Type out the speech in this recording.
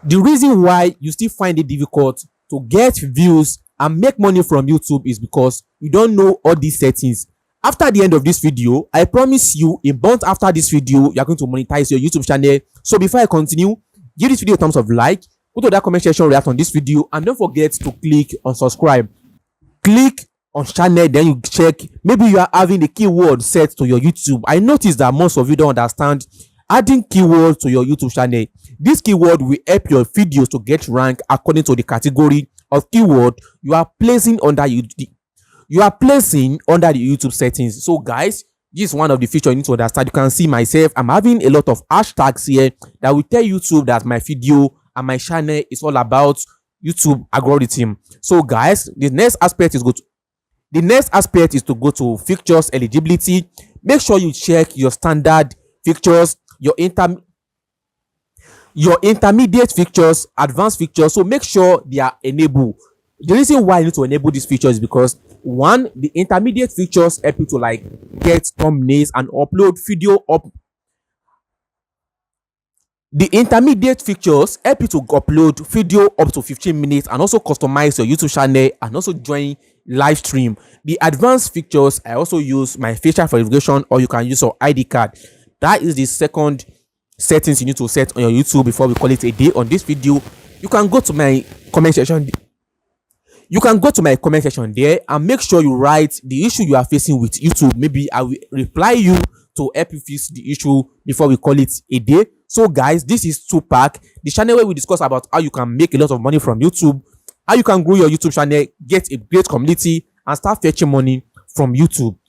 The reason why you still find it difficult to get views and make money from YouTube is because you don't know all these settings. After the end of this video, I promise you, a month after this video, you are going to monetize your YouTube channel. So before I continue, give this video a thumbs up, like, go to that comment section, react on this video, and don't forget to click on subscribe. Click on channel, then you check. Maybe you are having a keyword set to your YouTube. I noticed that most of you don't understand adding keywords to your YouTube channel. This keyword will help your videos to get ranked according to the category of keyword you are placing under the YouTube settings. So guys, this is one of the features you need to understand. You can see myself, I'm having a lot of hashtags here that will tell YouTube that my video and my channel is all about YouTube algorithm. So guys, the next aspect is to go to features eligibility. Make sure you check your standard features, your intermediate features, advanced features. So make sure they are enabled. The reason why you need to enable these features is because, one, the intermediate features help you to like get thumbnails and upload video up. The intermediate features help you to upload video up to 15 minutes and also customize your YouTube channel and also join live stream. The advanced features, I also use my facial verification, or you can use your ID card. That is the second settings you need to set on your YouTube before we call it a day on this video. You can go to my comment section. You can go to my comment section there and make sure you write the issue you are facing with YouTube. Maybe I will reply you to help you fix the issue before we call it a day. So guys, this is Tupac, the channel where we discuss about how you can make a lot of money from YouTube, how you can grow your YouTube channel, get a great community, and start fetching money from YouTube.